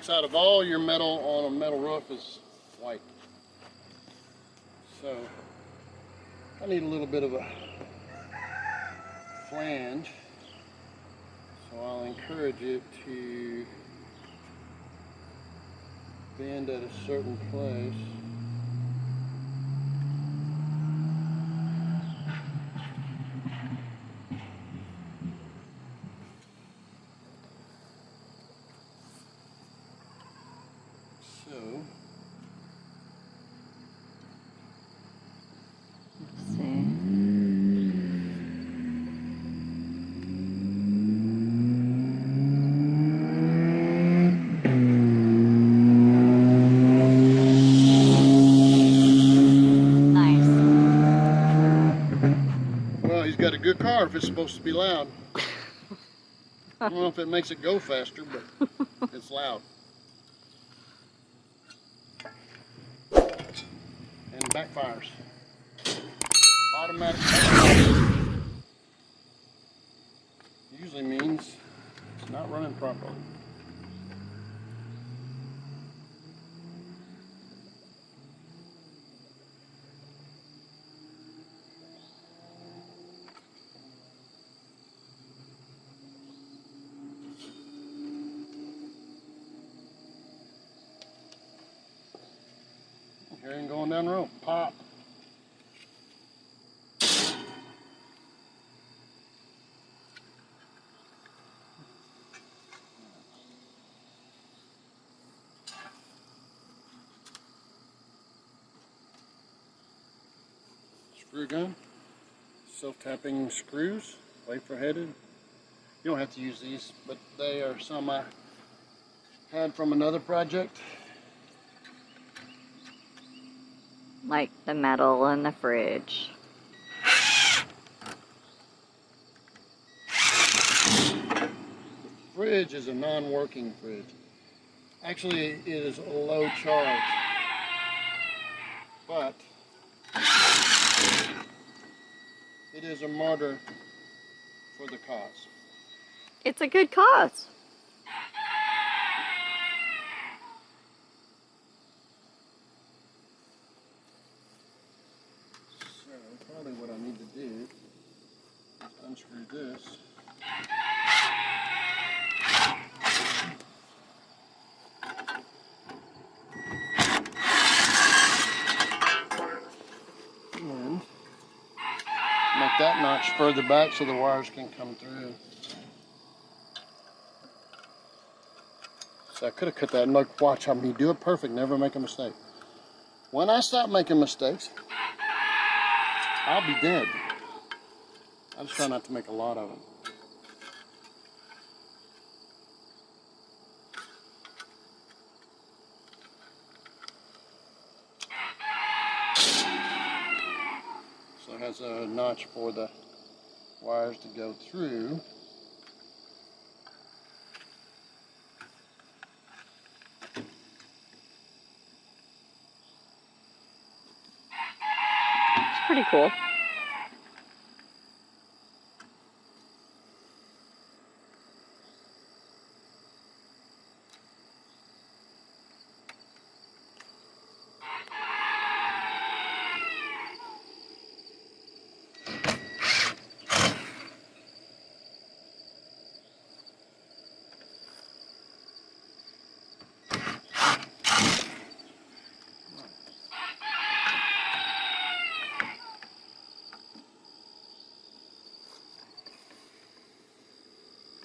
backside of all your metal on a metal roof is white. So I need a little bit of a flange. So I'll encourage it to bend at a certain place. Got a good car if it's supposed to be loud. I don't know if it makes it go faster, but it's loud. And backfires. Automatic backfires usually means it's not running properly. Here ain't going down the road. Pop. Screw gun. Self-tapping screws. Wafer headed. You don't have to use these, but they are some I had from another project. Like the metal in the fridge. The fridge is a non-working fridge. Actually, it is a low charge, but it is a martyr for the cause. It's a good cause. Probably what I need to do is unscrew this. And make that notch further back so the wires can come through. So I could have cut that, and look, watch how me do it perfect, never make a mistake. When I stop making mistakes, I'll be dead. I just try not to make a lot of them. So it has a notch for the wires to go through. It's pretty cool.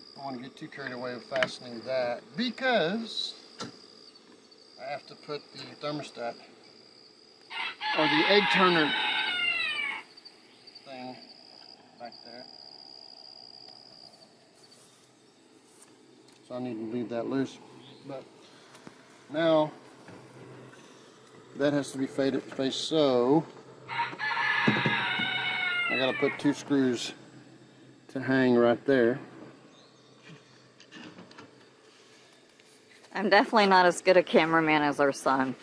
I don't want to get too carried away with fastening that because I have to put the thermostat or the egg turner thing back there. So I need to leave that loose. But now that has to be faced so I gotta put 2 screws to hang right there. I'm definitely not as good a cameraman as our son.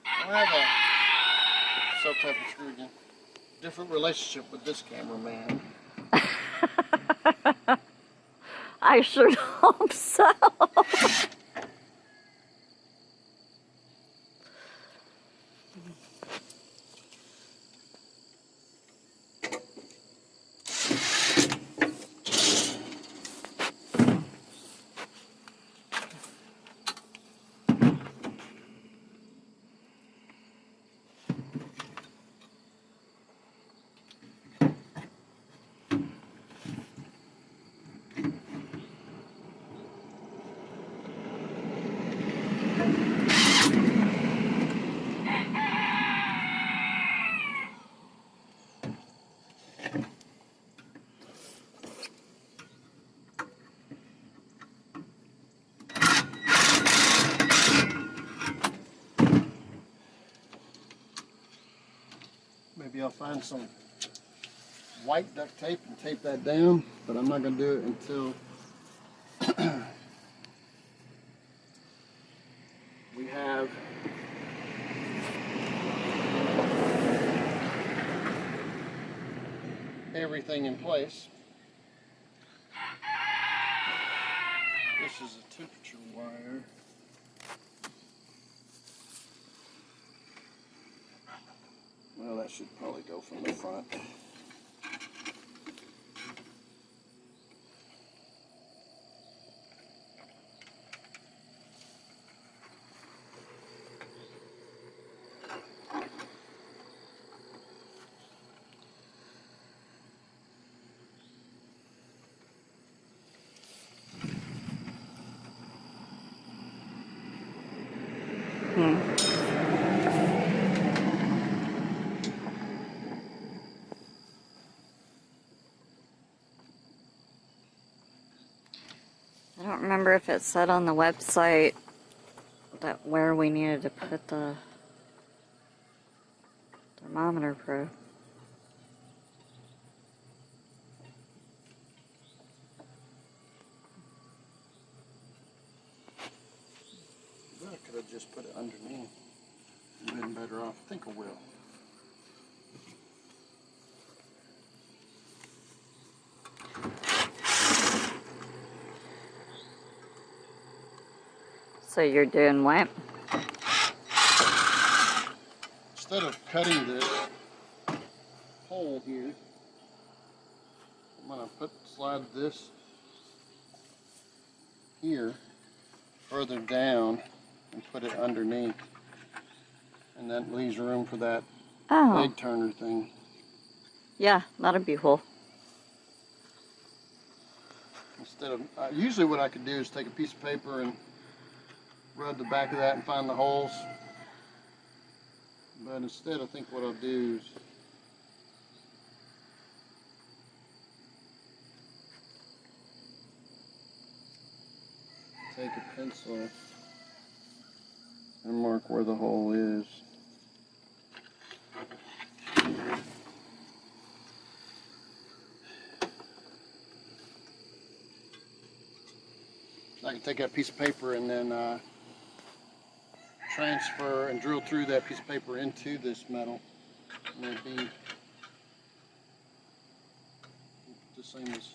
I have a self-tapping screw again. Different relationship with this cameraman. I sure hope so. Maybe I'll find some white duct tape and tape that down, but I'm not going to do it until we have everything in place. This is a temperature wire. Well, that should probably go from the front. I don't remember if it said on the website that where we needed to put the thermometer probe. I could have just put it underneath. Been better off. I think I will. So you're doing what? Instead of cutting this hole here, I'm going to slide this here further down and put it underneath. And that leaves room for that egg turner thing. Yeah, that'd be cool. Instead of, usually what I could do is take a piece of paper and rub the back of that and find the holes. But instead, I think what I'll do is take a pencil and mark where the hole is. I can take that piece of paper and then transfer and drill through that piece of paper into this metal, and it'd be the same as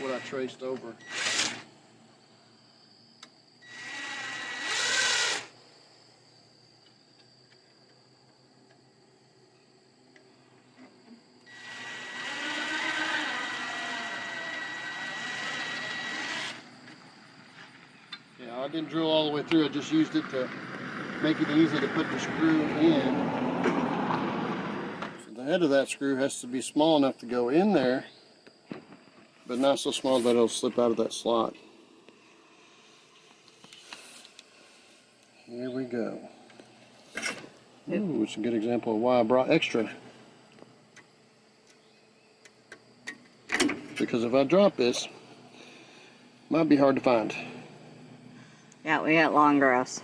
what I traced over. Yeah, I didn't drill all the way through. I just used it to make it easy to put the screw in. So the head of that screw has to be small enough to go in there, but not so small that it'll slip out of that slot. Here we go. Ooh, it's a good example of why I brought extra. Because if I drop this, it might be hard to find. Yeah, we got long grass.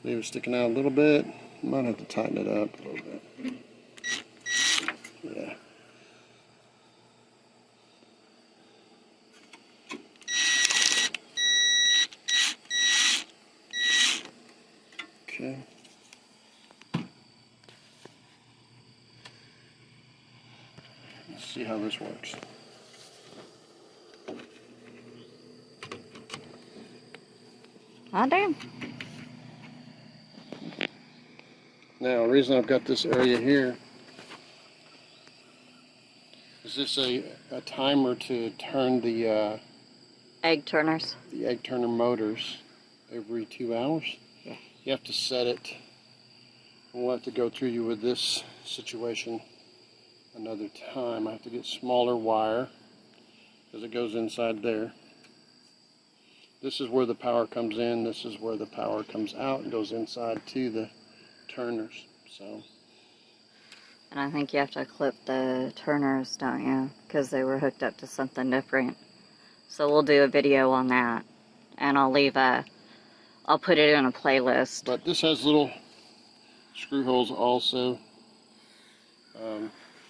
Leave it sticking out a little bit. Might have to tighten it up a little bit. Yeah. Okay. see how this works. I do. Now, the reason I've got this area here is this a timer to turn the Egg turners. the egg turner motors every 2 hours. Yeah. You have to set it. We'll have to go through you with this situation another time. I have to get smaller wire because it goes inside there. This is where the power comes in. This is where the power comes out and goes inside to the turners. So. And I think you have to clip the turners, don't you? Because they were hooked up to something different. So we'll do a video on that. And I'll put it in a playlist. But this has little screw holes also.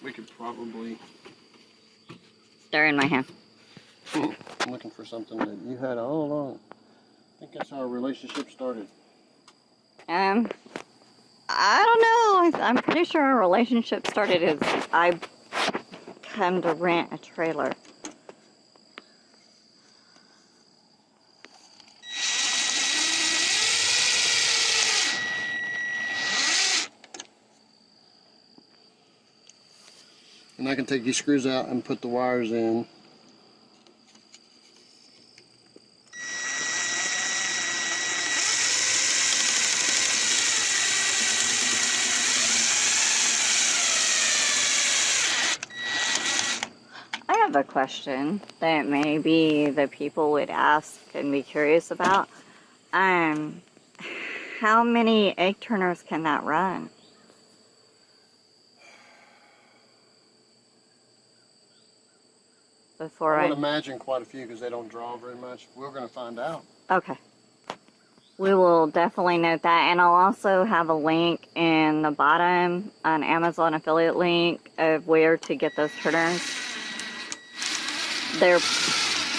We could probably... They're in my hand. I'm looking for something that you had all along. I think that's how our relationship started. I don't know. I'm pretty sure our relationship started as I come to rent a trailer. And I can take these screws out and put the wires in. I have a question that maybe the people would ask and be curious about. How many egg turners can that run? Before I would imagine quite a few because they don't draw very much. We're going to find out. Okay. We will definitely note that. And I'll also have a link in the bottom, an Amazon affiliate link of where to get those turners.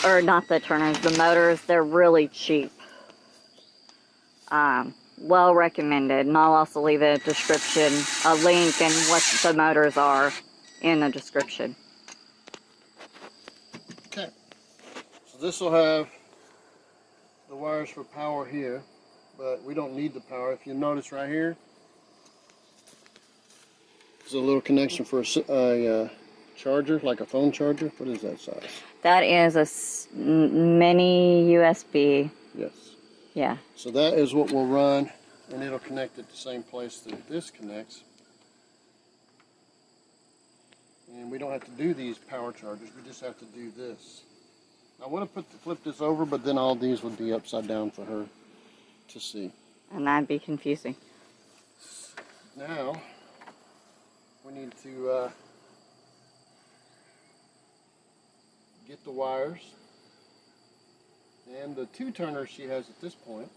Or not the turners, the motors. They're really cheap. Well recommended. And I'll also leave a description, a link, and what the motors are in the description. Okay. So this will have the wires for power here, but we don't need the power. If you notice right here, there's a little connection for a charger, like a phone charger. What is that size? That is a mini USB. Yes. Yeah. So that is what will run, and it'll connect at the same place that this connects. And we don't have to do these power chargers, we just have to do this. I want to flip this over, but then all these would be upside down for her to see. And that'd be confusing. Now, we need to get the wires and the 2 turners she has at this point,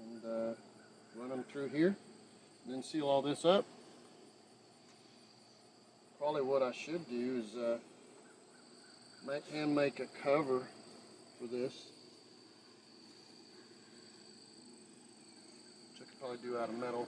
and run them through here, and then seal all this up. Probably what I should do is make a cover for this, which I could probably do out of metal.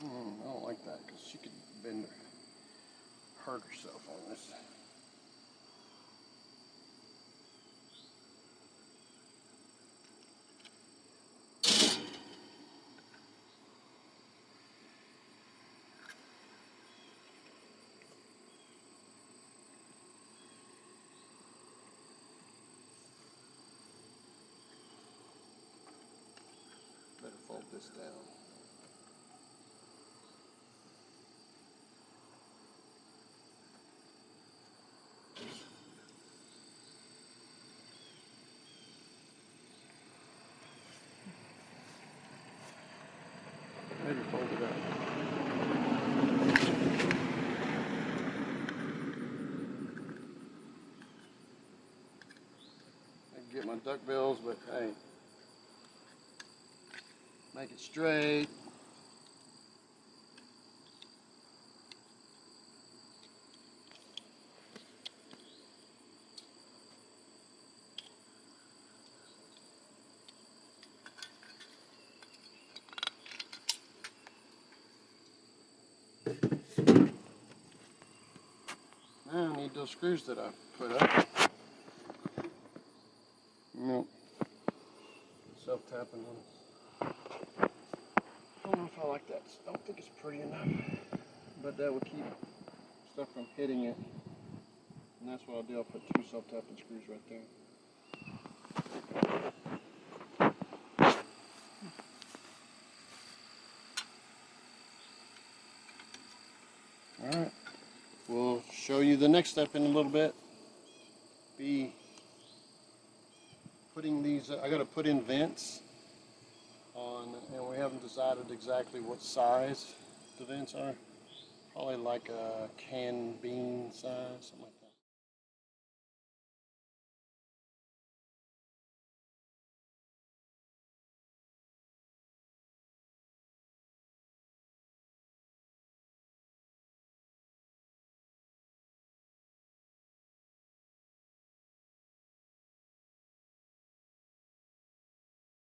I don't like that because she could bend or hurt herself on this. Better fold this down. my duckbills, but hey, make it straight. Now I need those screws that I put up. Nope. Self-tapping ones. I don't know if I like that. I don't think it's pretty enough. But that will keep stuff from hitting it. And that's what I'll do. I'll put 2 self-tapping screws right there. Alright. We'll show you the next step in a little bit. Be putting these, I got to put in vents on, and we haven't decided exactly what size the vents are. Probably like a canned bean size, something like that.